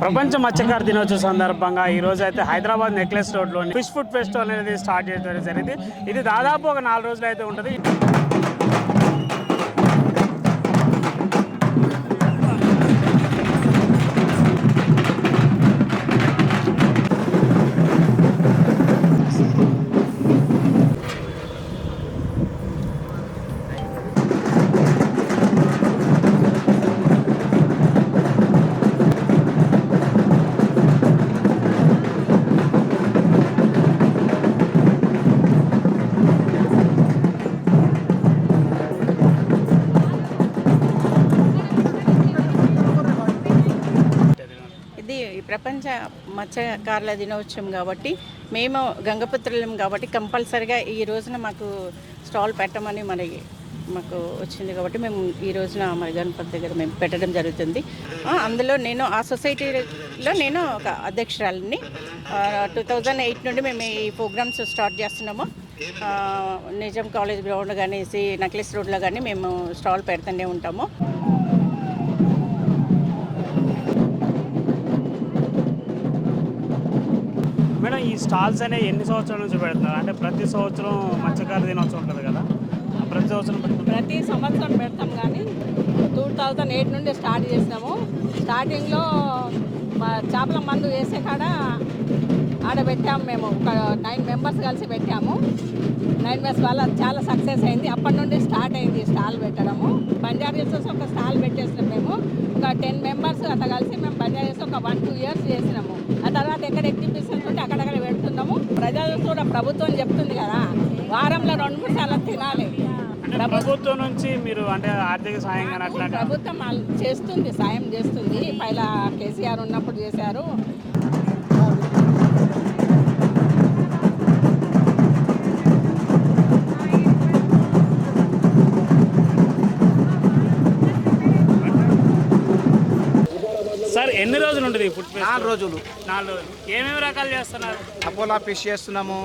ప్రపంచ మత్స్యకార దినోత్సవం సందర్భంగా ఈ రోజు అయితే హైదరాబాద్ నెక్లెస్ రోడ్లోని ఫిష్ ఫుడ్ ఫెస్టివల్ అనేది స్టార్ట్ చేయడం జరిగింది. ఇది దాదాపు ఒక 4 రోజులు అయితే ఉంటుంది. ప్రపంచ మత్స్యకారుల దినోత్సవం కాబట్టి మేము గంగపుత్రులం కాబట్టి కంపల్సరిగా ఈ రోజున మాకు స్టాల్ పెట్టమని మాకు వచ్చింది కాబట్టి మేము ఈ రోజున మరి గణపతి దగ్గర మేము పెట్టడం జరుగుతుంది. అందులో నేను ఆ సొసైటీలో నేను ఒక అధ్యక్షురాలిని. 2008 నుండి మేము ఈ ప్రోగ్రామ్స్ స్టార్ట్ చేస్తున్నాము. నిజాం కాలేజ్ గ్రౌండ్ కానీ నెక్లెస్ రోడ్లో కానీ మేము స్టాల్ పెడుతూనే ఉంటాము. మేడం, ఈ స్టాల్స్ అనేవి ఎన్ని సంవత్సరాల నుంచి పెడుతున్నారు? అంటే ప్రతి సంవత్సరం మత్స్యకార దినోత్సవం ఉంటుంది కదా, ప్రతి సంవత్సరం పెడతాం. కానీ 2008 నుండి స్టార్ట్ చేసినాము. స్టార్టింగ్లో చేపల మందు వేసే కాడ ఆడ పెట్టాము. మేము ఒక 9 మెంబర్స్ కలిసి పెట్టాము. 9 మెంబర్స్ వల్ల చాలా సక్సెస్ అయింది. అప్పటి నుండి స్టార్ట్ అయింది స్టాల్ పెట్టడము. బంజారా హిల్స్ ఒక స్టాల్ పెట్టేసినాం. మేము ఒక 10 మెంబర్స్ అట్లా కలిసి మేము బంజారా హిల్స్ ఒక 1-2 ఇయర్స్ చేసినాము. ఆ తర్వాత ఎక్కడ ఎగ్జిబిషన్స్ ఉంటే అక్కడక్కడ పెడుతున్నాము. ప్రజలు కూడా ప్రభుత్వం చెప్తుంది కదా, వారంలో 2-3 సార్లు తినాలి. ప్రభుత్వం నుంచి మీరు అంటే ఆర్థిక సాయం అట్లా ప్రభుత్వం చేస్తుంది, సాయం చేస్తుంది. పైలా కేసీఆర్ ఉన్నప్పుడు చేశారు. సార్, ఎన్ని రోజులు ఉంటుంది ఈ ఫుడ్ ఫెస్ట్? 4 రోజులు. 4 రోజులు. ఏమేమి రకాలు చేస్తున్నారు? అపోలా ఫిష్ చేస్తున్నాము,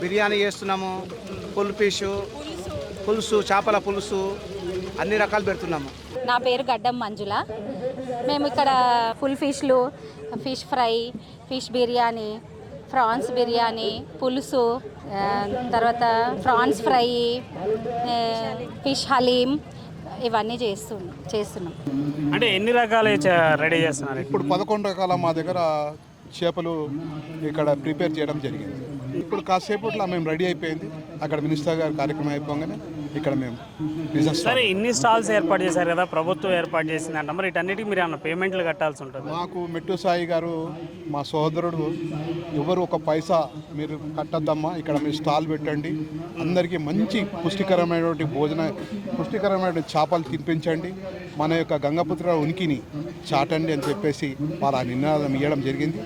బిర్యానీ చేస్తున్నాము, ఫుల్ ఫిష్, పులుసు, చేపల పులుసు, అన్ని రకాలు పెడుతున్నాము. నా పేరు గడ్డం మంజుల. మేము ఇక్కడ ఫుల్ ఫిష్లు, fish fry, fish biryani, prawns biryani, పులుసు, తర్వాత ప్రాన్స్ ఫ్రై, ఫిష్ హలీం ఇవన్నీ చేస్తున్నాం. అంటే ఎన్ని రకాలు రెడీ చేస్తున్నారు? ఇప్పుడు 11 రకాల మా దగ్గర చేపలు ఇక్కడ ప్రిపేర్ చేయడం జరిగింది. ఇప్పుడు కాసేపట్లో మేము రెడీ అయిపోయింది. అక్కడ మినిస్టర్ గారి కార్యక్రమం అయిపోగానే ఇక్కడ మేము సరే, ఇన్ని స్టాల్స్ ఏర్పాటు చేశారు కదా, ప్రభుత్వం ఏర్పాటు చేసిందంట. మరి వీటన్నిటికీ మీరు ఏమన్నా పేమెంట్లు కట్టాల్సి ఉంటుంది? మాకు మెట్టు సాయి గారు, మా సోదరుడు, ఎవరు ఒక పైసా మీరు కట్టద్దమ్మా, ఇక్కడ మీరు స్టాల్ పెట్టండి, అందరికీ మంచి పుష్టికరమైనటువంటి పుష్టికరమైన చేపలు తినిపించండి, మన యొక్క గంగపుత్ర ఉనికిని చాటండి అని చెప్పేసి వాళ్ళ నినాదం ఇవ్వడం జరిగింది.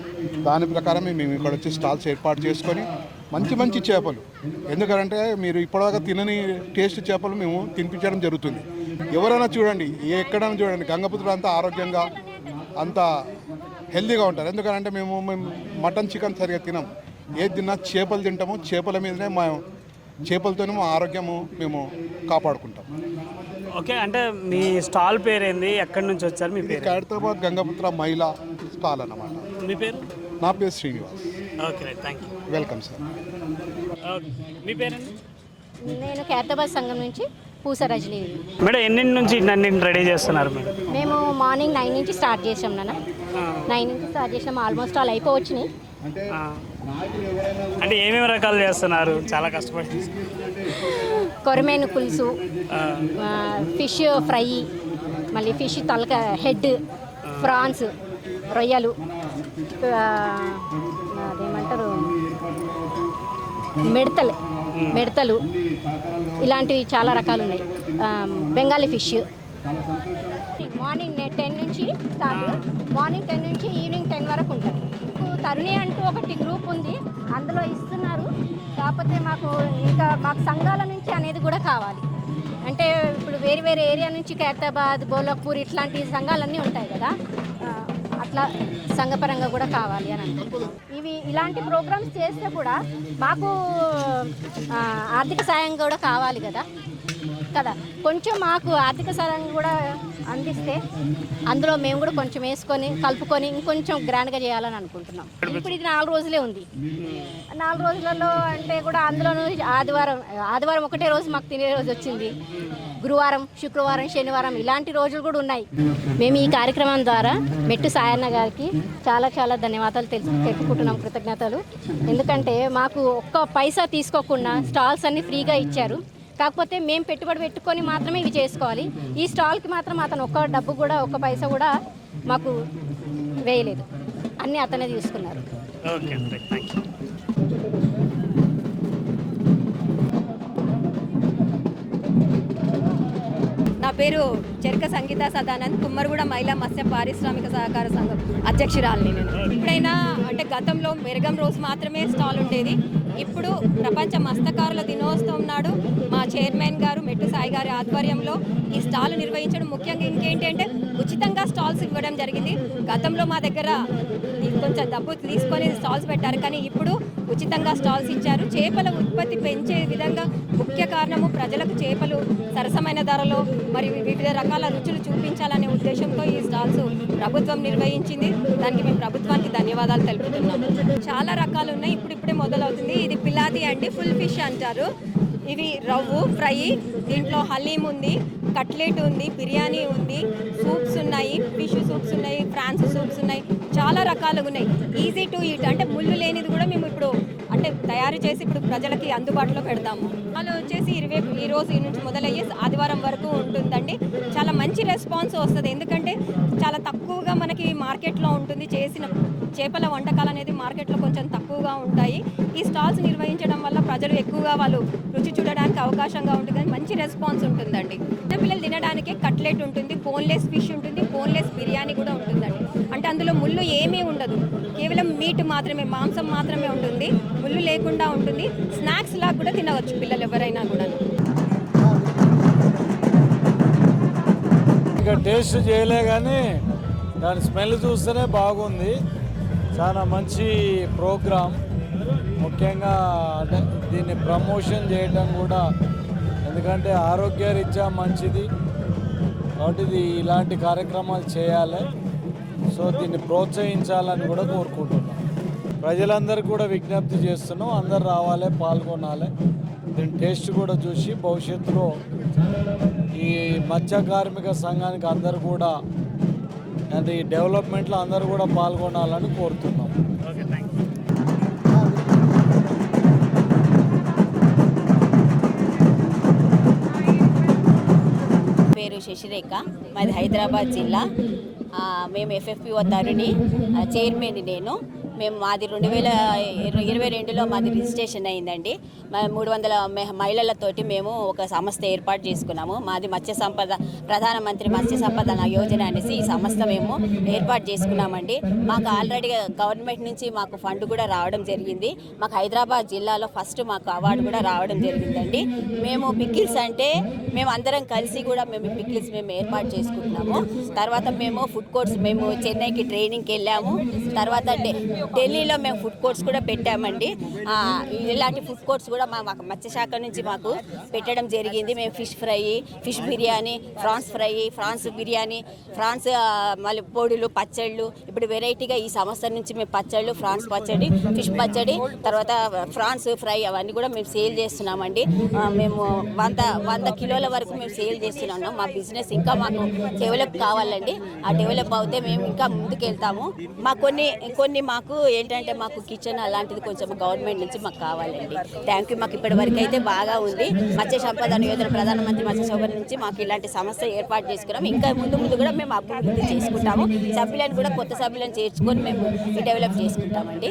దాని ప్రకారమే మేము ఇక్కడ వచ్చి స్టాల్స్ ఏర్పాటు చేసుకొని మంచి చేపలు, ఎందుకంటే మీరు ఇప్పటిదాకా తినని టేస్ట్ చేపలు మేము తినిపించడం జరుగుతుంది. ఎవరైనా చూడండి, ఎక్కడైనా చూడండి, గంగపుత్రులు అంతా ఆరోగ్యంగా అంత హెల్తీగా ఉంటారు. ఎందుకంటే మేము మటన్ చికెన్ సరిగా తినాం. ఏది తిన్నా చేపలు తింటాము. చేపల మీదనే చేపలతోనే మా ఆరోగ్యము మేము కాపాడుకుంటాం. ఓకే, అంటే మీ స్టాల్ పేరేంది, ఎక్కడి నుంచి వచ్చారు? మీ పేరు? హైదరాబాద్ గంగపుత్ర మహిళా స్టాల్ అన్నమాట. మీ పేరు? నా పేరు Srinivas. Okay, thank you. Welcome sir. మీ పేరండి? నేను ఖైరతాబాద్ సంఘం నుంచి పూస రజనీ. మేడం, ఎన్నింటి నుంచి ఇన్ని రెడీ చేస్తున్నారు మీరు? మేము మార్నింగ్ 9 నుంచి స్టార్ట్ చేసాం నాన్న. 9 నుంచి స్టార్ట్ చేసాం. ఆల్మోస్ట్ ఆల్ అయిపోవచ్చినాయి. అంటే ఏమేమి రకాలు చేస్తున్నారు? చాలా కష్టపడి. కొరమేను పులుసు, ఫిష్ ఫ్రై, మళ్ళీ ఫిష్ తలక హెడ్, ప్రాన్స్, రొయ్యలు, అదేమంటారు మిడతలు, ఇలాంటివి చాలా రకాలు ఉన్నాయి. బెంగాలీ ఫిష్. మార్నింగ్ 10 నుంచి స్టార్ట్. మార్నింగ్ 10 నుంచి ఈవినింగ్ 10 వరకు ఉంటుంది. తరుణి అంటూ ఒకటి గ్రూప్ ఉంది, అందులో ఇస్తున్నారు. కాకపోతే మాకు సంఘాల నుంచి అనేది కూడా కావాలి. అంటే ఇప్పుడు వేరే ఏరియా నుంచి ఖైరతాబాద్, బోలక్పూర్ ఇట్లాంటి సంఘాలన్నీ ఉంటాయి కదా, అట్లా సంఘపరంగా కూడా కావాలి అని అనుకుంటున్నాం. ఇలాంటి ప్రోగ్రామ్స్ చేస్తే కూడా మాకు ఆర్థిక సాయం కూడా కావాలి కదా. కొంచెం మాకు ఆర్థిక సాయం కూడా అందిస్తే అందులో మేము కూడా కొంచెం వేసుకొని కలుపుకొని ఇంకొంచెం గ్రాండ్గా చేయాలని అనుకుంటున్నాం. ఇప్పుడు ఇది 4 రోజులే ఉంది. 4 రోజులలో అంటే కూడా అందులోనూ ఆదివారం ఒకటే రోజు మాకు తినే రోజు వచ్చింది. గురువారం, శుక్రవారం, శనివారం ఇలాంటి రోజులు కూడా ఉన్నాయి. మేము ఈ కార్యక్రమం ద్వారా మెట్టు సాయన్న గారికి చాలా చాలా ధన్యవాదాలు తెలుపుకుంటున్నాం, కృతజ్ఞతలు. ఎందుకంటే మాకు ఒక్క పైసా తీసుకోకుండా స్టాల్స్ అన్ని ఫ్రీగా ఇచ్చారు. కాకపోతే మేము పెట్టుబడి పెట్టుకొని మాత్రమే ఇవి చేసుకోవాలి. ఈ స్టాల్కి మాత్రం అతను ఒక్క డబ్బు కూడా ఒక్క పైసా కూడా మాకు వేయలేదు, అన్నీ అతనే తీసుకున్నారు. ఓకే అండి, థ్యాంక్ యూ. నా పేరు చెరక సంగీత సదానంద్, కుమ్మరిగూడ మహిళా మత్స్య పారిశ్రామిక సహకార సంఘం అధ్యక్షురాలిని నేను. ఎప్పుడైనా అంటే గతంలో మెరగం రోజు మాత్రమే స్టాల్ ఉండేది. ఇప్పుడు ప్రపంచ మత్స్యకారుల దినోత్సవం నాడు మా చైర్మన్ గారు మెట్టు సాయి గారి ఆధ్వర్యంలో ఈ స్టాల్ నిర్వహించడం, ముఖ్యంగా ఇంకేంటంటే ఉచితంగా స్టాల్స్ ఇవ్వడం జరిగింది. గతంలో మా దగ్గర కొంచెం డబ్బు తీసుకొని స్టాల్స్ పెట్టారు, కానీ ఇప్పుడు ఉచితంగా స్టాల్స్ ఇచ్చారు. చేపల ఉత్పత్తి పెంచే విధంగా ముఖ్య కారణము ప్రజలకు చేపలు సరసమైన ధరలో మరియు వివిధ రకాల రుచులు చూపించాలనే ఉద్దేశంతో ఈ స్టాల్స్ ప్రభుత్వం నిర్వహించింది. దానికి మేము ప్రభుత్వానికి ధన్యవాదాలు తెలుపుతున్నాము. చాలా రకాలు ఉన్నాయి, ఇప్పుడిప్పుడే మొదలవుతుంది. ఇది పిలాతి అండి, ఫుల్ ఫిష్ అంటారు. ఇవి రవ్వు ఫ్రై, దీంట్లో హలీం ఉంది, కట్లెట్ ఉంది, బిర్యానీ ఉంది, సూప్స్ ఉన్నాయి, ఫిష్ సూప్స్ ఉన్నాయి, ఫ్రాన్స్ సూప్స్ ఉన్నాయి, చాలా రకాలుగా ఉన్నాయి. ఈజీ టు ఈట్ అంటే ముళ్ళు లేనిది కూడా మేము ఇప్పుడు అంటే తయారు చేసి ఇప్పుడు ప్రజలకి అందుబాటులో పెడతాము. వాళ్ళు వచ్చేసి ఈ రోజు నుంచి మొదలయ్యే ఆదివారం వరకు ఉంటుందండి. చాలా మంచి రెస్పాన్స్ వస్తుంది, ఎందుకంటే చాలా తక్కువగా మనకి మార్కెట్లో ఉంటుంది. చేసిన చేపల వంటకాలు అనేది మార్కెట్లో కొంచెం తక్కువగా ఉంటాయి. ఈ స్టాల్స్ నిర్వహించడం వల్ల ప్రజలు ఎక్కువగా వాళ్ళు రుచి చూడడానికి అవకాశంగా ఉంటుంది, మంచి రెస్పాన్స్ ఉంటుందండి. చిన్నపిల్లలు తినడానికి కట్లెట్ ఉంటుంది, బోన్లెస్ ఫిష్ ఉంటుంది, బోన్లెస్ బిర్యానీ కూడా ఉంటుందండి. అంటే అందులో ముళ్ళు ఏమీ ఉండదు, కేవలం మీట్ మాత్రమే, మాంసం మాత్రమే ఉంటుంది, ముళ్ళు లేకుండా ఉంటుంది. స్నాక్స్ లాగా కూడా తినవచ్చు పిల్లలు ఎవరైనా కూడా. ఇంకా టేస్ట్ చేయలే కానీ దాని స్మెల్ చూస్తేనే బాగుంది. చాలా మంచి ప్రోగ్రామ్. ముఖ్యంగా అంటే దీన్ని ప్రమోషన్ చేయడం కూడా, ఎందుకంటే ఆరోగ్యరీత్యా మంచిది కాబట్టి ఇది ఇలాంటి కార్యక్రమాలు చేయాలి. సో దీన్ని ప్రోత్సహించాలని కూడా కోరుకుంటున్నాం. ప్రజలందరికీ కూడా విజ్ఞప్తి చేస్తున్నాం, అందరు రావాలి, పాల్గొనాలి. దీని టేస్ట్ కూడా చూసి భవిష్యత్తులో ఈ మత్స్య కార్మిక సంఘానికి అందరు కూడా అంటే ఈ డెవలప్మెంట్లో అందరూ కూడా పాల్గొనాలని కోరుతున్నాం. Okay, thank you. పేరు శశిరేఖ, మాది హైదరాబాద్ జిల్లా. మేము ఎఫ్ఎఫ్పిఓ తరుణి, చైర్మన్ నేను. మాది 2022లో మాది రిజిస్ట్రేషన్ అయిందండి. 300 మహిళలతోటి మేము ఒక సంస్థ ఏర్పాటు చేసుకున్నాము. మాది మత్స్య సంపద, ప్రధానమంత్రి మత్స్య సంపద యోజన అనేసి ఈ సంస్థ మేము ఏర్పాటు చేసుకున్నామండి. మాకు ఆల్రెడీ గవర్నమెంట్ నుంచి మాకు ఫండ్ కూడా రావడం జరిగింది. మాకు హైదరాబాద్ జిల్లాలో ఫస్ట్ మాకు అవార్డు కూడా రావడం జరిగిందండి. మేము పికిల్స్ అంటే మేము అందరం కలిసి కూడా మేము పికిల్స్ మేము ఏర్పాటు చేసుకుంటున్నాము. తర్వాత మేము ఫుడ్ కోర్ట్స్, మేము చెన్నైకి ట్రైనింగ్కి వెళ్ళాము. తర్వాత ఢిల్లీలో మేము ఫుడ్ కోర్ట్స్ కూడా పెట్టామండి. ఇలాంటి ఫుడ్ కోర్ట్స్ కూడా మా మత్స్యశాఖ నుంచి మాకు పెట్టడం జరిగింది. మేము fish fry, fish biryani, prawns fry, prawns biryani, prawns మళ్ళీ పొడులు, పచ్చళ్ళు, ఇప్పుడు వెరైటీగా ఈ సంవత్సరం నుంచి మేము పచ్చళ్ళు, ఫ్రాన్స్ పచ్చడి, ఫిష్ పచ్చడి, తర్వాత ఫ్రాన్స్ ఫ్రై అవన్నీ కూడా మేము సేల్ చేస్తున్నామండి. మేము 100 కిలోల వరకు మేము సేల్ చేస్తున్నాము. మా బిజినెస్ ఇంకా మాకు డెవలప్ కావాలండి. ఆ డెవలప్ అవుతే మేము ఇంకా ముందుకు వెళ్తాము. మాకు కొన్ని మాకు ఏంటంటే మాకు కిచెన్ అలాంటిది కొంచెం గవర్నమెంట్ నుంచి మాకు కావాలండి. Thank you. మాకు ఇప్పటి వరకు అయితే బాగా ఉంది. మత్స్య సంపద యోజన, ప్రధానమంత్రి మత్స్య సంపద నుంచి మాకు ఇలాంటి సంస్థ ఏర్పాటు చేసుకున్నాం. ఇంకా ముందు కూడా మేము అభివృద్ధి చేసుకుంటాము. సభ్యులను కూడా కొత్త సభ్యులను చేర్చుకొని మేము డెవలప్ చేసుకుంటామండి.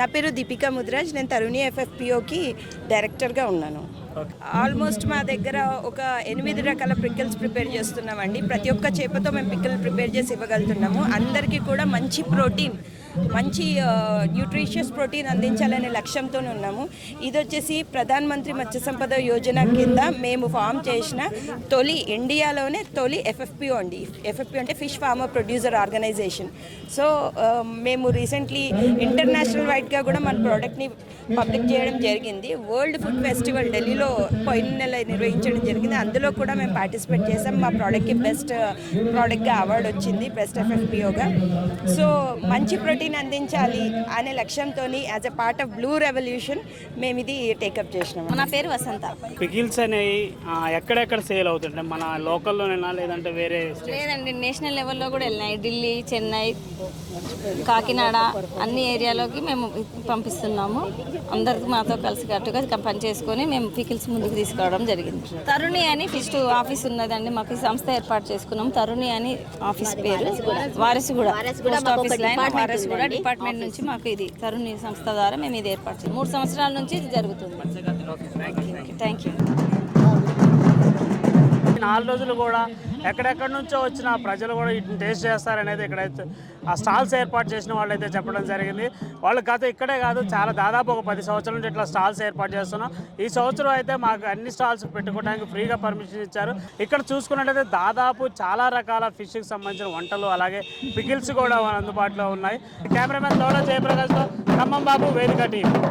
నా పేరు దీపికా ముద్రాజ్, నేను తరుణి ఎఫ్ఎఫ్పిఓకి డైరెక్టర్గా ఉన్నాను. ఆల్మోస్ట్ మా దగ్గర ఒక 8 రకాల పికిల్స్ ప్రిపేర్ చేస్తున్నామండి. ప్రతి ఒక్క చేపతో మేము పికిల్ ప్రిపేర్ చేసి ఇవ్వగలుగుతున్నాము. అందరికీ కూడా మంచి ప్రోటీన్ మంచి న్యూట్రిషియస్ ప్రోటీన్ అందించాలనే లక్ష్యంతో ఉన్నాము. ఇది వచ్చేసి ప్రధాన మంత్రి మత్స్య సంపద యోజన కింద మేము ఫామ్ చేసిన ఇండియాలోనే తొలి FFPO అండి. FFPO అంటే fish farmer producer organisation. So మేము రీసెంట్లీ ఇంటర్నేషనల్ వైడ్గా కూడా మన ప్రోడక్ట్ని పబ్లిక్ చేయడం జరిగింది. వరల్డ్ ఫుడ్ ఫెస్టివల్ ఢిల్లీలో పోయిన నెల నిర్వహించడం జరిగింది. అందులో కూడా మేము పార్టిసిపేట్ చేసాం. మా ప్రోడక్ట్కి బెస్ట్ ప్రోడక్ట్గా అవార్డు వచ్చింది, బెస్ట్ FFPOగా. సో మంచి ప్రోటీన్ అందించాలి అనే లక్ష్యంతో as a part of blue revolution మేము ఇది టేకప్ చేసినాం. నా పేరు వసంత. పికిల్స్ అనేవి ఎక్కడెక్కడ సేల్ అవుతుంటాయి? మన లోకల్లోనేనా లేదంటే వేరే? లేదండి, నేషనల్ లెవెల్లో కూడా వెళ్ళినాయి. ఢిల్లీ, చెన్నై, కాకినాడ అన్ని ఏరియాలోకి మేము పంపిస్తున్నాము. అందరికీ మాతో కలిసికట్టుగా పని చేసుకొని మేము పికిల్స్ ముందుకు తీసుకురావడం జరిగింది. తరుణి అని ఫిష్ ఆఫీస్ ఉన్నదండి, మాకు ఈ సంస్థ ఏర్పాటు చేసుకున్నాం. తరుణి అని ఆఫీస్ పేరు. Warasiguda post office line, Warasiguda department నుంచి మాకు ఇది తరుణి సంస్థ ద్వారా మేము ఇది ఏర్పాటు చేస్తాం. 3 సంవత్సరాల నుంచి ఇది జరుగుతుంది. Thank you. 4 రోజులు కూడా ఎక్కడెక్కడి నుంచో వచ్చిన ప్రజలు కూడా వీటిని టేస్ట్ చేస్తారనేది ఇక్కడైతే ఆ స్టాల్స్ ఏర్పాటు చేసిన వాళ్ళు అయితే చెప్పడం జరిగింది. వాళ్ళు గత ఇక్కడే కాదు, చాలా దాదాపు ఒక 10 సంవత్సరాల నుంచి ఇట్లా స్టాల్స్ ఏర్పాటు చేస్తున్నాం. ఈ సంవత్సరం అయితే మాకు అన్ని స్టాల్స్ పెట్టుకోవడానికి ఫ్రీగా పర్మిషన్ ఇచ్చారు. ఇక్కడ చూసుకున్నట్టయితే దాదాపు చాలా రకాల ఫిష్కి సంబంధించిన వంటలు అలాగే పికిల్స్ కూడా అందుబాటులో ఉన్నాయి. కెమెరామెన్ దౌడ జయప్రకాష్తో ఖమ్మం బాబు, వేదిక టీం.